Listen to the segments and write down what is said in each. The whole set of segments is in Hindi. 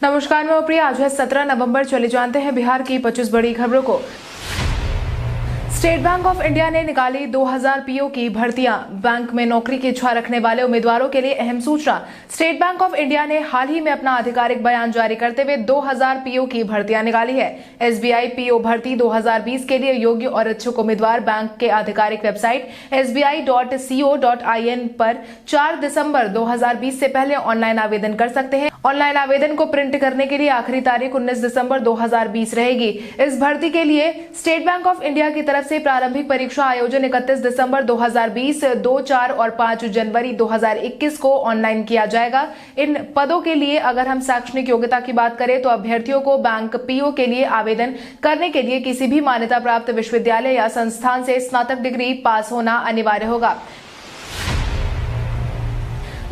नमस्कार, मैं प्रिया। आज है 17 नवंबर। चले जानते हैं बिहार की 25 बड़ी खबरों को। स्टेट बैंक ऑफ इंडिया ने निकाली 2000 पीओ की भर्तियां। बैंक में नौकरी की इच्छा रखने वाले उम्मीदवारों के लिए अहम सूचना। स्टेट बैंक ऑफ इंडिया ने हाल ही में अपना आधिकारिक बयान जारी करते हुए 2000 पीओ की भर्तियां निकाली है। एसबीआई पीओ भर्ती 2020 के लिए योग्य और इच्छुक उम्मीदवार बैंक के आधिकारिक वेबसाइट sbi.co.in पर 4 दिसंबर 2020 से पहले ऑनलाइन आवेदन कर सकते हैं। ऑनलाइन आवेदन को प्रिंट करने के लिए आखिरी तारीख 19 दिसंबर 2020 रहेगी। इस भर्ती के लिए स्टेट बैंक ऑफ इंडिया की तरफ से प्रारंभिक परीक्षा आयोजन 31 दिसंबर 2020, 2, 4 और 5 जनवरी 2021 को ऑनलाइन किया जाएगा। इन पदों के लिए अगर हम शैक्षणिक योग्यता की बात करें तो अभ्यर्थियों को बैंक पीओ के लिए आवेदन करने के लिए किसी भी मान्यता प्राप्त विश्वविद्यालय या संस्थान से स्नातक डिग्री पास होना अनिवार्य होगा।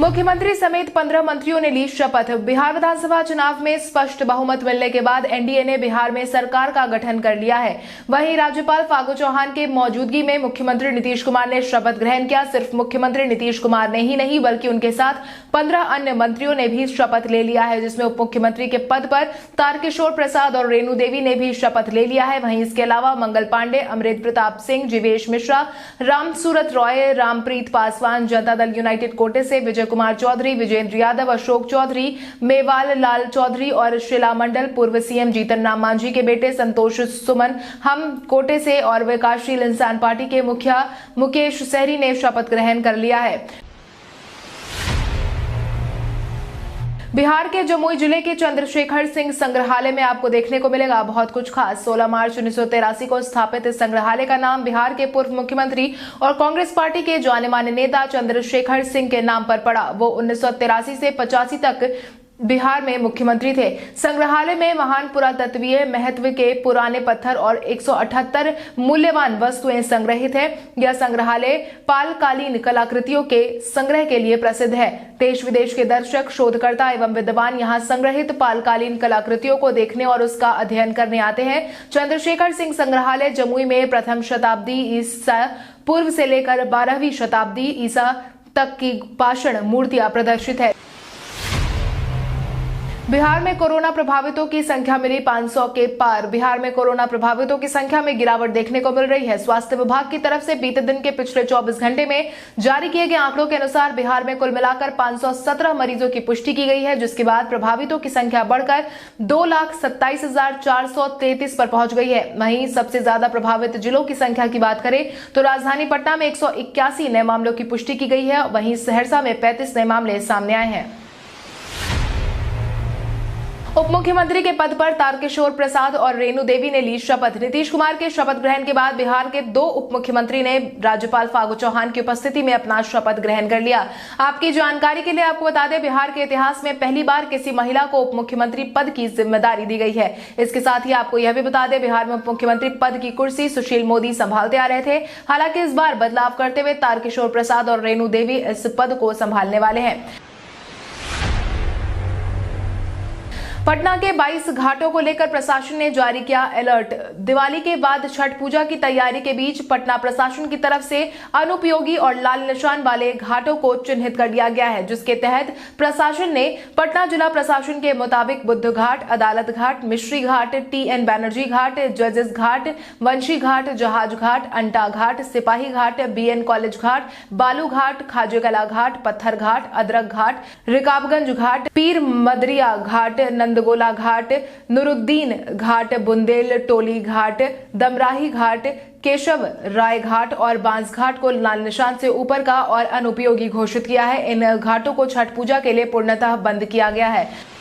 मुख्यमंत्री समेत 15 मंत्रियों ने ली शपथ। बिहार विधानसभा चुनाव में स्पष्ट बहुमत मिलने के बाद एनडीए ने बिहार में सरकार का गठन कर लिया है। वहीं राज्यपाल फागू चौहान के मौजूदगी में मुख्यमंत्री नीतीश कुमार ने शपथ ग्रहण किया। सिर्फ मुख्यमंत्री नीतीश कुमार ने ही नहीं बल्कि उनके साथ 15 अन्य मंत्रियों ने भी शपथ ले लिया है, जिसमें उप मुख्यमंत्री के पद पर तारकिशोर प्रसाद और रेणु देवी ने भी शपथ ले लिया है। वहीं इसके अलावा मंगल पांडे, अमृत प्रताप सिंह, जीवेश मिश्रा, रामसूरत रॉय, रामप्रीत पासवान, जनता दल यूनाइटेड कोटे से विजय कुमार चौधरी, विजेंद्र यादव, अशोक चौधरी, मेवाल लाल चौधरी और शीला मंडल, पूर्व सीएम जीतन राम मांझी के बेटे संतोष सुमन हम कोटे से और विकासशील इंसान पार्टी के मुखिया मुकेश सहरी ने शपथ ग्रहण कर लिया है। बिहार के जमुई जिले के चंद्रशेखर सिंह संग्रहालय में आपको देखने को मिलेगा बहुत कुछ खास। 16 मार्च 1983 को स्थापित इस संग्रहालय का नाम बिहार के पूर्व मुख्यमंत्री और कांग्रेस पार्टी के जाने माने नेता चंद्रशेखर सिंह के नाम पर पड़ा। वो 1983 से 85 तक बिहार में मुख्यमंत्री थे। संग्रहालय में महान पुरातत्वीय महत्व के पुराने पत्थर और 178 मूल्यवान वस्तुएं संग्रहित है। यह संग्रहालय पालकालीन कलाकृतियों के संग्रह के लिए प्रसिद्ध है। देश विदेश के दर्शक, शोधकर्ता एवं विद्वान यहाँ संग्रहित पालकालीन कलाकृतियों को देखने और उसका अध्ययन करने आते हैं। चंद्रशेखर सिंह संग्रहालय जमुई में प्रथम शताब्दी ईसा पूर्व से लेकर 12वीं शताब्दी ईसा तक की पाषाण मूर्तियां प्रदर्शित है। बिहार में कोरोना प्रभावितों की संख्या मिली 500 के पार। बिहार में कोरोना प्रभावितों की संख्या में गिरावट देखने को मिल रही है। स्वास्थ्य विभाग की तरफ से बीते दिन के पिछले 24 घंटे में जारी किए गए आंकड़ों के अनुसार बिहार में कुल मिलाकर 517 मरीजों की पुष्टि की गई है, जिसके बाद प्रभावितों की संख्या बढ़कर 2,27,433 पर पहुंच गई है। वहीं सबसे ज्यादा प्रभावित जिलों की संख्या की बात करें तो राजधानी पटना में 181 नए मामलों की पुष्टि की गई है। वहीं सहरसा में 35 नए मामले सामने आए हैं। उप मुख्यमंत्री के पद पर तारकिशोर प्रसाद और रेणु देवी ने ली शपथ। नीतीश कुमार के शपथ ग्रहण के बाद बिहार के 2 उप मुख्यमंत्री ने राज्यपाल फागू चौहान की उपस्थिति में अपना शपथ ग्रहण कर लिया। आपकी जानकारी के लिए आपको बता दें, बिहार के इतिहास में पहली बार किसी महिला को उप मुख्यमंत्री पद की जिम्मेदारी दी गई है। इसके साथ ही आपको यह भी बता दें, बिहार में उप मुख्यमंत्री पद की कुर्सी सुशील मोदी संभालते आ रहे थे। हालांकि इस बार बदलाव करते हुए तारकिशोर प्रसाद और रेणु देवी इस पद को संभालने वाले हैं। पटना के 22 घाटों को लेकर प्रशासन ने जारी किया अलर्ट। दिवाली के बाद छठ पूजा की तैयारी के बीच पटना प्रशासन की तरफ से अनुपयोगी और लाल निशान वाले घाटों को चिन्हित कर दिया गया है, जिसके तहत प्रशासन ने पटना जिला प्रशासन के मुताबिक बुद्ध घाट, अदालत घाट, मिश्री घाट, TN बैनर्जी घाट, जजेस घाट, वंशी घाट, जहाज घाट, अंटा घाट, सिपाही घाट, BN कॉलेज घाट, बालू घाट, खाजेकला घाट, पत्थर घाट, अदरक घाट, रिकाबगंज घाट, पीर मदरिया घाट, गोला घाट, नुरुद्दीन घाट, बुंदेल टोली घाट, दमराही घाट, केशव राय घाट और बांस घाट को लाल निशान से ऊपर का और अनुपयोगी घोषित किया है। इन घाटों को छठ पूजा के लिए पूर्णतः बंद किया गया है।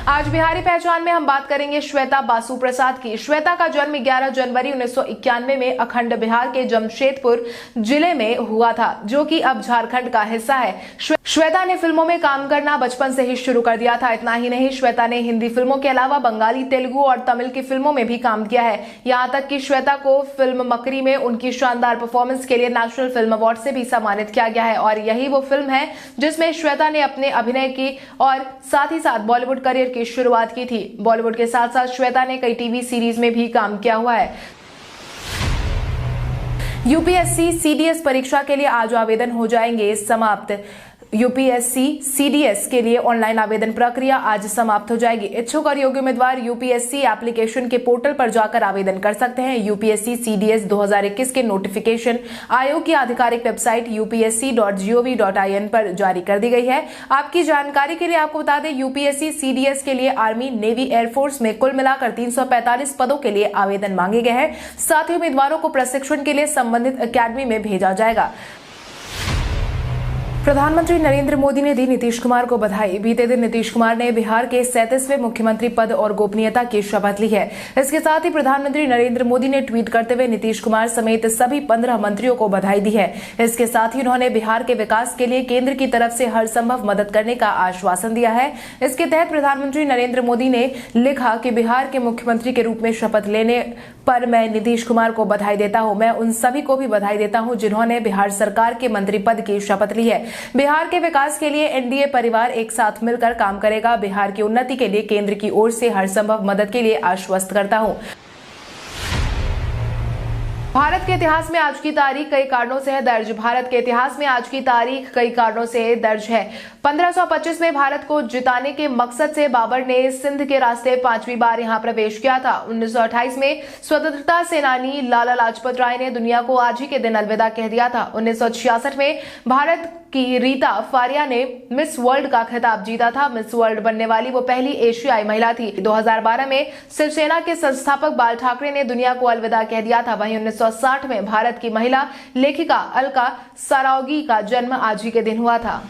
आज बिहारी पहचान में हम बात करेंगे श्वेता बासु प्रसाद की। श्वेता का जन्म 11 जनवरी 1991 में अखंड बिहार के जमशेदपुर जिले में हुआ था, जो कि अब झारखंड का हिस्सा है। श्वेता ने फिल्मों में काम करना बचपन से ही शुरू कर दिया था। इतना ही नहीं, श्वेता ने हिंदी फिल्मों के अलावा बंगाली, तेलुगु और तमिल की फिल्मों में भी काम किया है। यहाँ तक कि श्वेता को फिल्म मकरी में उनकी शानदार परफॉर्मेंस के लिए नेशनल फिल्म अवार्ड से भी सम्मानित किया गया है। और यही वो फिल्म है जिसमें श्वेता ने अपने अभिनय की और साथ ही साथ बॉलीवुड करियर की शुरुआत की थी। बॉलीवुड के साथ साथ श्वेता ने कई टीवी सीरीज में भी काम किया हुआ है। यूपीएससी CDS परीक्षा के लिए आज आवेदन हो जाएंगे समाप्त। यूपीएससी सीडीएस के लिए ऑनलाइन आवेदन प्रक्रिया आज समाप्त हो जाएगी। इच्छुक और योग्य उम्मीदवार यूपीएससी एप्लीकेशन के पोर्टल पर जाकर आवेदन कर सकते हैं। यूपीएससी सीडीएस 2021 के नोटिफिकेशन आयोग की आधिकारिक वेबसाइट upsc.gov.in पर जारी कर दी गई है। आपकी जानकारी के लिए आपको बता दें, यूपीएससी सीडीएस के लिए आर्मी, नेवी, एयरफोर्स में कुल मिलाकर 345 पदों के लिए आवेदन मांगे गए हैं। साथ ही उम्मीदवारों को प्रशिक्षण के लिए संबंधित अकेडमी में भेजा जाएगा। प्रधानमंत्री नरेंद्र मोदी ने दी नीतीश कुमार को बधाई। बीते दिन नीतीश कुमार ने बिहार के 37वें मुख्यमंत्री पद और गोपनीयता की शपथ ली है। इसके साथ ही प्रधानमंत्री नरेंद्र मोदी ने ट्वीट करते हुए नीतीश कुमार समेत सभी 15 मंत्रियों को बधाई दी है। इसके साथ ही उन्होंने बिहार के विकास के लिए केंद्र की तरफ से हर संभव मदद करने का आश्वासन दिया है। इसके तहत प्रधानमंत्री नरेंद्र मोदी ने लिखा कि बिहार के मुख्यमंत्री के रूप में शपथ लेने पर मैं नीतीश कुमार को बधाई देता हूं। मैं उन सभी को भी बधाई देता हूं जिन्होंने बिहार सरकार के मंत्री पद की शपथ ली है। बिहार के विकास के लिए एनडीए परिवार एक साथ मिलकर काम करेगा। बिहार की उन्नति के लिए केंद्र की ओर से हर संभव मदद के लिए आश्वस्त करता हूं। भारत के इतिहास में आज की तारीख कई कारणों से है दर्ज। भारत के इतिहास में आज की तारीख कई कारणों से दर्ज है। 1525 में भारत को जिताने के मकसद से बाबर ने सिंध के रास्ते 5वीं बार यहां प्रवेश किया था। 1928 में स्वतंत्रता सेनानी लाला लाजपत राय ने दुनिया को आज ही के दिन अलविदा कह दिया था। 1966 में भारत की रीता फारिया ने मिस वर्ल्ड का खिताब जीता था। मिस वर्ल्ड बनने वाली वो पहली एशियाई महिला थी। 2012 में शिवसेना के संस्थापक बाल ठाकरे ने दुनिया को अलविदा कह दिया था। वहीं 1960 में भारत की महिला लेखिका अलका सारावगी का जन्म आज ही के दिन हुआ था।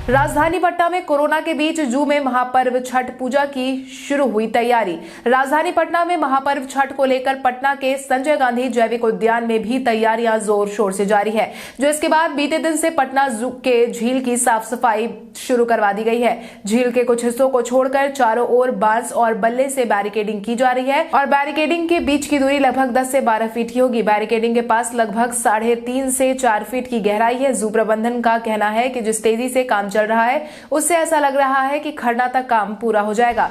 राजधानी पटना में कोरोना के बीच जू में महापर्व छठ पूजा की शुरू हुई तैयारी। राजधानी पटना में महापर्व छठ को लेकर पटना के संजय गांधी जैविक उद्यान में भी तैयारियां जोर शोर से जारी है, जो इसके बाद बीते दिन से पटना जू के झील की साफ सफाई शुरू करवा दी गई है। झील के कुछ हिस्सों को छोड़कर चारों ओर बांस और बल्ले से बैरिकेडिंग की जा रही है और बैरिकेडिंग के बीच की दूरी लगभग 10 से 12 फीट की होगी। बैरिकेडिंग के पास लगभग 3.5 से 4 फीट की गहराई है। जू प्रबंधन का कहना है कि जिस तेजी से काम चल रहा है उससे ऐसा लग रहा है कि खरना तक काम पूरा हो जाएगा।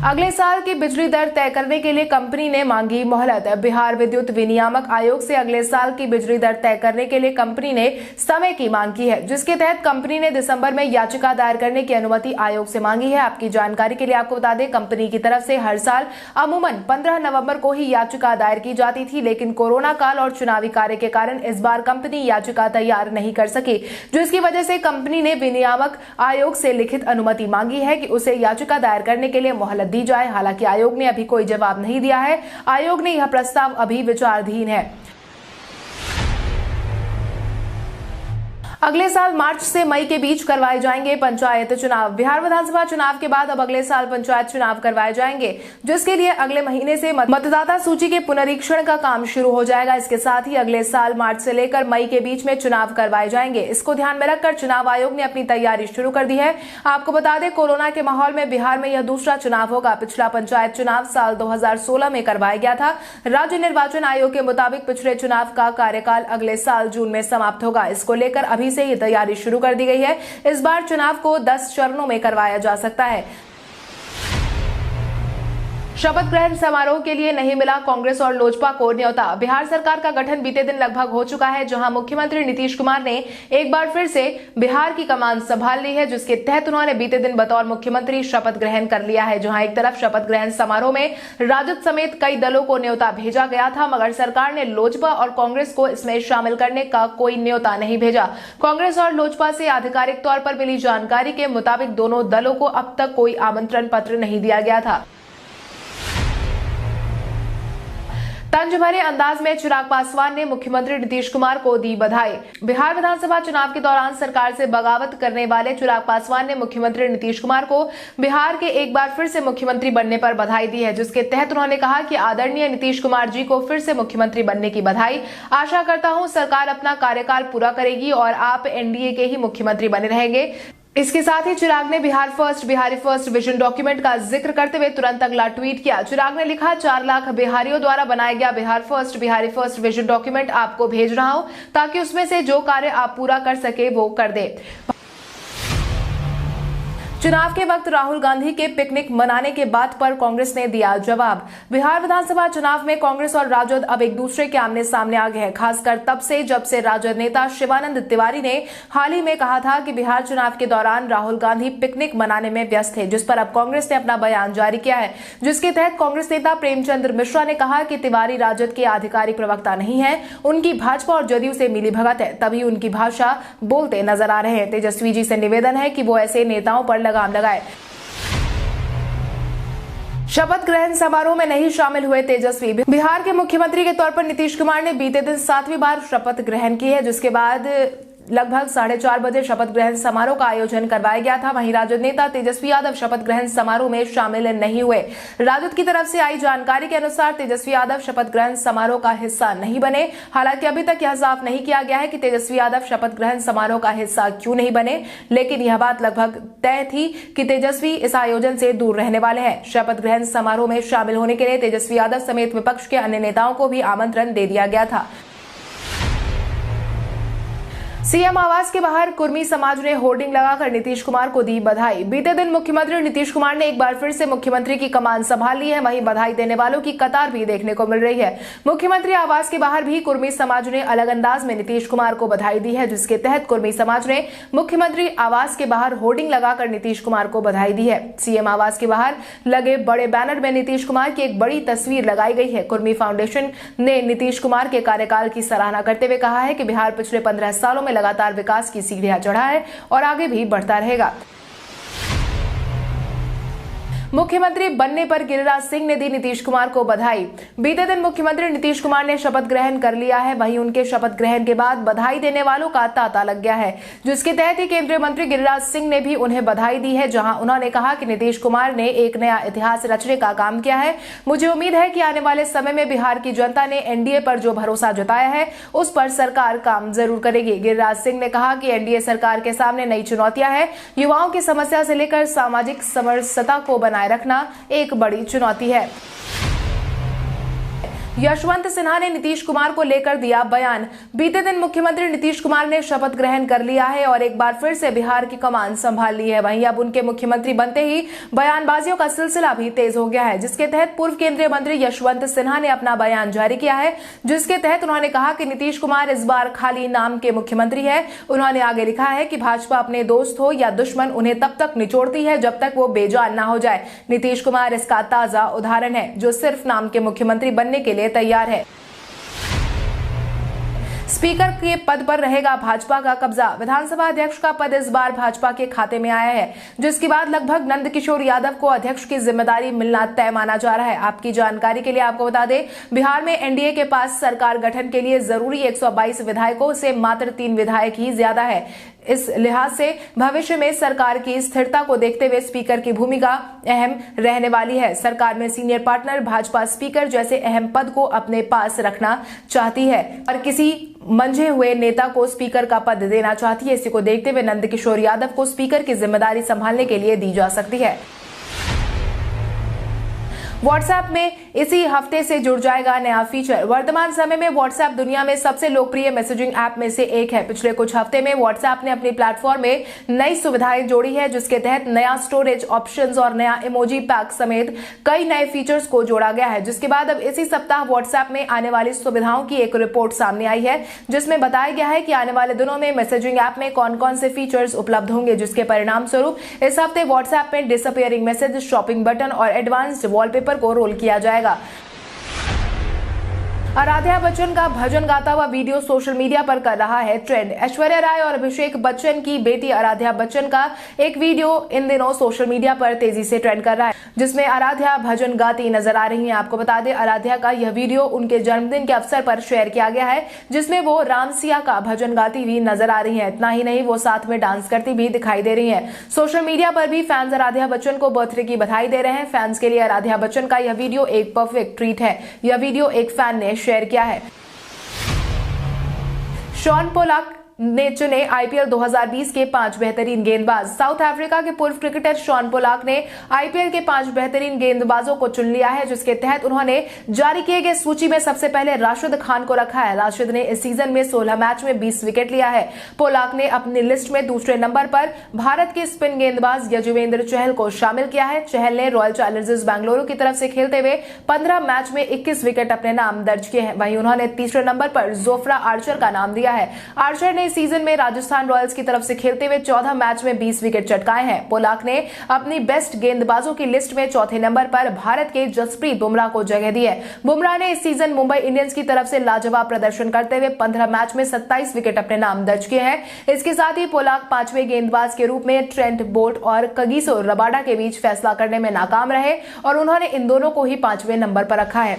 अगले साल की बिजली दर तय करने के लिए कंपनी ने मांगी मोहलत। बिहार विद्युत विनियामक आयोग से अगले साल की बिजली दर तय करने के लिए कंपनी ने समय की मांग की है, जिसके तहत कंपनी ने दिसंबर में याचिका दायर करने की अनुमति आयोग से मांगी है। आपकी जानकारी के लिए आपको बता दें, कंपनी की तरफ से हर साल अमूमन 15 नवंबर को ही याचिका दायर की जाती थी, लेकिन कोरोना काल और चुनावी कार्य के कारण इस बार कंपनी याचिका तैयार नहीं कर सकी, जिसकी वजह से कंपनी ने विनियामक आयोग से लिखित अनुमति मांगी है कि उसे याचिका दायर करने के लिए मोहलत दी जाए। हालांकि आयोग ने अभी कोई जवाब नहीं दिया है। आयोग ने यह प्रस्ताव अभी विचाराधीन है। अगले साल मार्च से मई के बीच करवाए जाएंगे पंचायत चुनाव। बिहार विधानसभा चुनाव के बाद अब अगले साल पंचायत चुनाव करवाए जाएंगे, जिसके लिए अगले महीने से मतदाता सूची के पुनरीक्षण का काम शुरू हो जाएगा। इसके साथ ही अगले साल मार्च से लेकर मई के बीच में चुनाव करवाए जाएंगे। इसको ध्यान में रखकर चुनाव आयोग ने अपनी तैयारी शुरू कर दी है। आपको बता दें, कोरोना के माहौल में बिहार में यह दूसरा चुनाव होगा। पिछला पंचायत चुनाव साल 2016 में करवाया गया था। राज्य निर्वाचन आयोग के मुताबिक पिछले चुनाव का कार्यकाल अगले साल जून में समाप्त होगा। इसको लेकर अभी से ही तैयारी शुरू कर दी गई है। इस बार चुनाव को 10 चरणों में करवाया जा सकता है। शपथ ग्रहण समारोह के लिए नहीं मिला कांग्रेस और लोजपा को न्योता। बिहार सरकार का गठन बीते दिन लगभग हो चुका है, जहां मुख्यमंत्री नीतीश कुमार ने एक बार फिर से बिहार की कमान संभाल ली है, जिसके तहत उन्होंने बीते दिन बतौर मुख्यमंत्री शपथ ग्रहण कर लिया है। जहां एक तरफ शपथ ग्रहण समारोह में राजद समेत कई दलों को न्योता भेजा गया था, मगर सरकार ने लोजपा और कांग्रेस को इसमें शामिल करने का कोई न्योता नहीं भेजा। कांग्रेस और लोजपा से आधिकारिक तौर पर मिली जानकारी के मुताबिक दोनों दलों को अब तक कोई आमंत्रण पत्र नहीं दिया गया था। तंज भरे अंदाज में चिराग पासवान ने मुख्यमंत्री नीतीश कुमार को दी बधाई। बिहार विधानसभा चुनाव के दौरान सरकार से बगावत करने वाले चिराग पासवान ने मुख्यमंत्री नीतीश कुमार को बिहार के एक बार फिर से मुख्यमंत्री बनने पर बधाई दी है, जिसके तहत उन्होंने कहा कि आदरणीय नीतीश कुमार जी को फिर से मुख्यमंत्री बनने की बधाई। आशा करता हूं सरकार अपना कार्यकाल पूरा करेगी और आप एनडीए के ही मुख्यमंत्री बने रहेंगे। इसके साथ ही चिराग ने Bihar first, Bihari first vision document का जिक्र करते हुए तुरंत अगला ट्वीट किया। चिराग ने लिखा, 4 लाख बिहारियों द्वारा बनाया गया Bihar first, Bihari first vision document आपको भेज रहा हूं, ताकि उसमें से जो कार्य आप पूरा कर सके वो कर दे। चुनाव के वक्त राहुल गांधी के पिकनिक मनाने के बात पर कांग्रेस ने दिया जवाब। बिहार विधानसभा चुनाव में कांग्रेस और राजद अब एक दूसरे के आमने सामने आ गए हैं, खासकर तब से जब से राजद नेता शिवानंद तिवारी ने हाल ही में कहा था कि बिहार चुनाव के दौरान राहुल गांधी पिकनिक मनाने में व्यस्त थे, जिस पर अब कांग्रेस ने अपना बयान जारी किया है, जिसके तहत कांग्रेस नेता प्रेमचंद्र मिश्रा ने कहा कि तिवारी राजद के आधिकारिक प्रवक्ता नहीं है, उनकी भाजपा और जदयू से मिलीभगत है, तभी उनकी भाषा बोलते नजर आ रहे हैं। तेजस्वी जी से निवेदन है कि वो ऐसे नेताओं पर लगाम लगाए। शपथ ग्रहण समारोह में नहीं शामिल हुए तेजस्वी। बिहार के मुख्यमंत्री के तौर पर नीतीश कुमार ने बीते दिन 7वीं बार शपथ ग्रहण की है, जिसके बाद लगभग 4:30 बजे शपथ ग्रहण समारोह का आयोजन करवाया गया था। वहीं राजद नेता तेजस्वी यादव शपथ ग्रहण समारोह में शामिल नहीं हुए। राजद की तरफ से आई जानकारी के अनुसार तेजस्वी यादव शपथ ग्रहण समारोह का हिस्सा नहीं बने। हालांकि अभी तक यह साफ नहीं किया गया है कि तेजस्वी यादव शपथ ग्रहण समारोह का हिस्सा क्यों नहीं बने, लेकिन यह बात लगभग तय थी कि तेजस्वी इस आयोजन से दूर रहने वाले हैं। शपथ ग्रहण समारोह में शामिल होने के लिए तेजस्वी यादव समेत विपक्ष के अन्य नेताओं को भी आमंत्रण दे दिया गया था। सीएम आवास के बाहर कुर्मी समाज ने होर्डिंग लगाकर नीतीश कुमार को दी बधाई। बीते दिन मुख्यमंत्री नीतीश कुमार ने एक बार फिर से मुख्यमंत्री की कमान संभाल ली है, वहीं बधाई देने वालों की कतार भी देखने को मिल रही है। मुख्यमंत्री आवास के बाहर भी कुर्मी समाज ने अलग अंदाज में नीतीश कुमार को बधाई दी है, जिसके तहत कुर्मी समाज ने मुख्यमंत्री आवास के बाहर होर्डिंग लगाकर नीतीश कुमार को बधाई दी है। सीएम आवास के बाहर लगे बड़े बैनर में नीतीश कुमार की एक बड़ी तस्वीर लगाई गई है। कुर्मी फाउंडेशन ने नीतीश कुमार के कार्यकाल की सराहना करते हुए कहा है कि बिहार पिछले 15 सालों में लगातार विकास की सीढ़ियां चढ़ा है और आगे भी बढ़ता रहेगा। मुख्यमंत्री बनने पर गिरिराज सिंह ने दी नीतीश कुमार को बधाई। बीते दिन मुख्यमंत्री नीतीश कुमार ने शपथ ग्रहण कर लिया है, वहीं उनके शपथ ग्रहण के बाद बधाई देने वालों का तांता लग गया है, जिसके तहत ही केंद्रीय मंत्री गिरिराज सिंह ने भी उन्हें बधाई दी है, जहां उन्होंने कहा कि नीतीश कुमार ने एक नया इतिहास रचने का काम किया है। मुझे उम्मीद है कि आने वाले समय में बिहार की जनता ने एनडीए पर जो भरोसा जताया है उस पर सरकार काम जरूर करेगी। गिरिराज सिंह ने कहा कि एनडीए सरकार के सामने नई चुनौतियां हैं। युवाओं की समस्या से लेकर सामाजिक समरसता को बनाए रखना एक बड़ी चुनौती है। यशवंत सिन्हा ने नीतीश कुमार को लेकर दिया बयान। बीते दिन मुख्यमंत्री नीतीश कुमार ने शपथ ग्रहण कर लिया है और एक बार फिर से बिहार की कमान संभाल ली है। वहीं अब उनके मुख्यमंत्री बनते ही बयानबाजियों का सिलसिला भी तेज हो गया है, जिसके तहत पूर्व केंद्रीय मंत्री यशवंत सिन्हा ने अपना बयान जारी किया है, जिसके तहत उन्होंने कहा कि नीतीश कुमार इस बार खाली नाम के मुख्यमंत्री है। उन्होंने आगे लिखा है कि भाजपा अपने दोस्त हो या दुश्मन उन्हें तब तक निचोड़ती है जब तक वो बेजान ना हो जाए। नीतीश कुमार इसका ताजा उदाहरण है, जो सिर्फ नाम के मुख्यमंत्री बनने के लिए तैयार है। स्पीकर के पद पर रहेगा भाजपा का कब्जा। विधानसभा अध्यक्ष का पद इस बार भाजपा के खाते में आया है, जिसके बाद लगभग नंदकिशोर यादव को अध्यक्ष की जिम्मेदारी मिलना तय माना जा रहा है। आपकी जानकारी के लिए आपको बता दें, बिहार में एनडीए के पास सरकार गठन के लिए जरूरी 122 विधायकों से मात्र 3 विधायक ही ज्यादा है। इस लिहाज से भविष्य में सरकार की स्थिरता को देखते हुए स्पीकर की भूमिका अहम रहने वाली है। सरकार में सीनियर पार्टनर भाजपा स्पीकर जैसे अहम पद को अपने पास रखना चाहती है और किसी मंझे हुए नेता को स्पीकर का पद देना चाहती है। इसी को देखते हुए नंदकिशोर यादव को स्पीकर की जिम्मेदारी संभालने के लिए दी जा सकती है। व्हाट्सएप में इसी हफ्ते से जुड़ जाएगा नया फीचर। वर्तमान समय में व्हाट्सएप दुनिया में सबसे लोकप्रिय मैसेजिंग ऐप में से एक है। पिछले कुछ हफ्ते में व्हाट्सएप ने अपनी प्लेटफॉर्म में नई सुविधाएं जोड़ी है, जिसके तहत नया स्टोरेज ऑप्शंस और नया इमोजी पैक समेत कई नए फीचर्स को जोड़ा गया है। जिसके बाद अब इसी सप्ताह व्हाट्सएप में आने वाली सुविधाओं की एक रिपोर्ट सामने आई है, जिसमें बताया गया है कि आने वाले दिनों में मैसेजिंग ऐप में कौन कौन से फीचर्स उपलब्ध होंगे, जिसके परिणाम स्वरूप इस हफ्ते व्हाट्सएप में डिसअपियरिंग मैसेज, शॉपिंग बटन और एडवांस्ड वॉलपेपर को रोल किया जाएगा। आराध्या बच्चन का भजन गाता हुआ वीडियो सोशल मीडिया पर कर रहा है ट्रेंड। ऐश्वर्या राय और अभिषेक बच्चन की बेटी आराध्या बच्चन का एक वीडियो इन दिनों सोशल मीडिया पर तेजी से ट्रेंड कर रहा है, जिसमें आराध्या भजन गाती नजर आ रही हैं। आपको बता दें, आराध्या का यह वीडियो उनके जन्मदिन के अवसर पर शेयर किया गया है, जिसमें वो रामसिया का भजन गाती हुई नजर आ रही है। इतना ही नहीं, वो साथ में डांस करती भी दिखाई दे रही है। सोशल मीडिया पर भी फैंस आराध्या बच्चन को बर्थडे की बधाई दे रहे हैं। फैंस के लिए आराध्या बच्चन का यह वीडियो एक परफेक्ट ट्रीट है। यह वीडियो एक फैन ने शेयर किया है। शॉन पोलाक ने चुने आईपीएल 2020 के 5 बेहतरीन गेंदबाज। साउथ अफ्रीका के पूर्व क्रिकेटर शॉन पोलाक ने आईपीएल के 5 बेहतरीन गेंदबाजों को चुन लिया है, जिसके तहत उन्होंने जारी किए गए सूची में सबसे पहले राशिद खान को रखा है। राशिद ने इस सीजन में 16 मैच में 20 विकेट लिया है। पोलाक ने अपनी लिस्ट में दूसरे नंबर पर भारत के स्पिन गेंदबाज यजुवेंद्र चहल को शामिल किया है। चहल ने रॉयल चैलेंजर्स बेंगलुरु की तरफ से खेलते हुए 15 मैच में 21 विकेट अपने नाम दर्ज किए हैं। वहीं उन्होंने तीसरे नंबर पर जोफ्रा आर्चर का नाम दिया है। आर्चर ने इस सीजन में राजस्थान रॉयल्स की तरफ से खेलते हुए 14 मैच में 20 विकेट चटकाए हैं। पोलाक ने अपनी बेस्ट गेंदबाजों की लिस्ट में चौथे नंबर पर भारत के जसप्रीत बुमराह को जगह दी है। बुमराह ने इस सीजन मुंबई इंडियंस की तरफ से लाजवाब प्रदर्शन करते हुए 15 मैच में 27 विकेट अपने नाम दर्ज किए हैं। इसके साथ ही पोलाक 5वें गेंदबाज के रूप में ट्रेंट बोल्ट और कगिसो रबाडा के बीच फैसला करने में नाकाम रहे और उन्होंने इन दोनों को ही 5वें नंबर पर रखा है।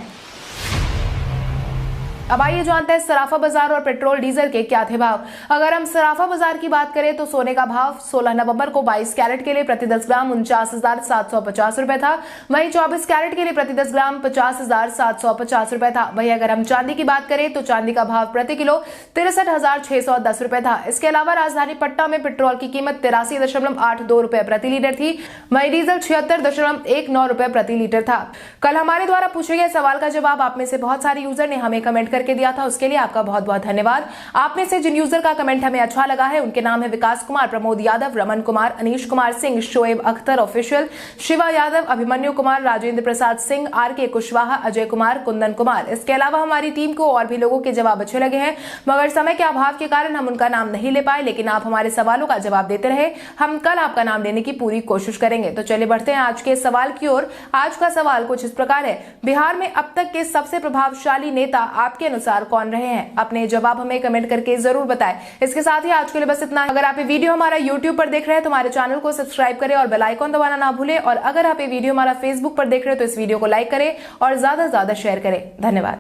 अब आइए जानते हैं सराफा बाजार और पेट्रोल डीजल के क्या थे भाव। अगर हम सराफा बाजार की बात करें तो सोने का भाव 16 नवंबर को 22 कैरेट के लिए प्रति 10 ग्राम 49,750 रुपए था। वहीं 24 कैरेट के लिए प्रति 10 ग्राम 50,750 रुपए था। वहीं अगर हम चांदी की बात करें तो चांदी का भाव प्रति किलो 63,610 रुपए था। इसके अलावा राजधानी पटना में पेट्रोल की कीमत 83.82 रुपए प्रति लीटर थी। वहीं डीजल 76.19 रुपए प्रति लीटर था। कल हमारे द्वारा पूछे गए सवाल का जवाब आप में से बहुत सारे यूजर ने हमें कमेंट करके दिया था, उसके लिए आपका बहुत बहुत धन्यवाद। आप में से जिन यूजर का कमेंट हमें अच्छा लगा है उनके नाम है विकास कुमार, प्रमोद यादव, रमन कुमार, अनीश कुमार सिंह, शोएब अख्तर ऑफिशियल, शिवा यादव, अभिमन्यु कुमार, राजेंद्र प्रसाद सिंह, आर.के. कुशवाहा, अजय कुमार, कुंदन कुमार। इसके अलावा हमारी टीम को और भी लोगों के जवाब अच्छे लगे हैं, मगर समय के अभाव के कारण हम उनका नाम नहीं ले पाए, लेकिन आप हमारे सवालों का जवाब देते रहे। हम कल आपका नाम लेने की पूरी कोशिश करेंगे। तो चलिए बढ़ते हैं आज के सवाल की ओर। आज का सवाल कुछ इस प्रकार है, बिहार में अब तक के सबसे प्रभावशाली नेता आपके अनुसार कौन रहे हैं? अपने जवाब हमें कमेंट करके जरूर बताएं। इसके साथ ही आज के लिए बस इतना। अगर आप ये वीडियो हमारा YouTube पर देख रहे हैं तो हमारे चैनल को सब्सक्राइब करें और बेल आइकन दबाना ना भूलें। और अगर आप ये वीडियो हमारा Facebook पर देख रहे हैं तो इस वीडियो को लाइक करें और ज्यादा से ज्यादा शेयर करें। धन्यवाद।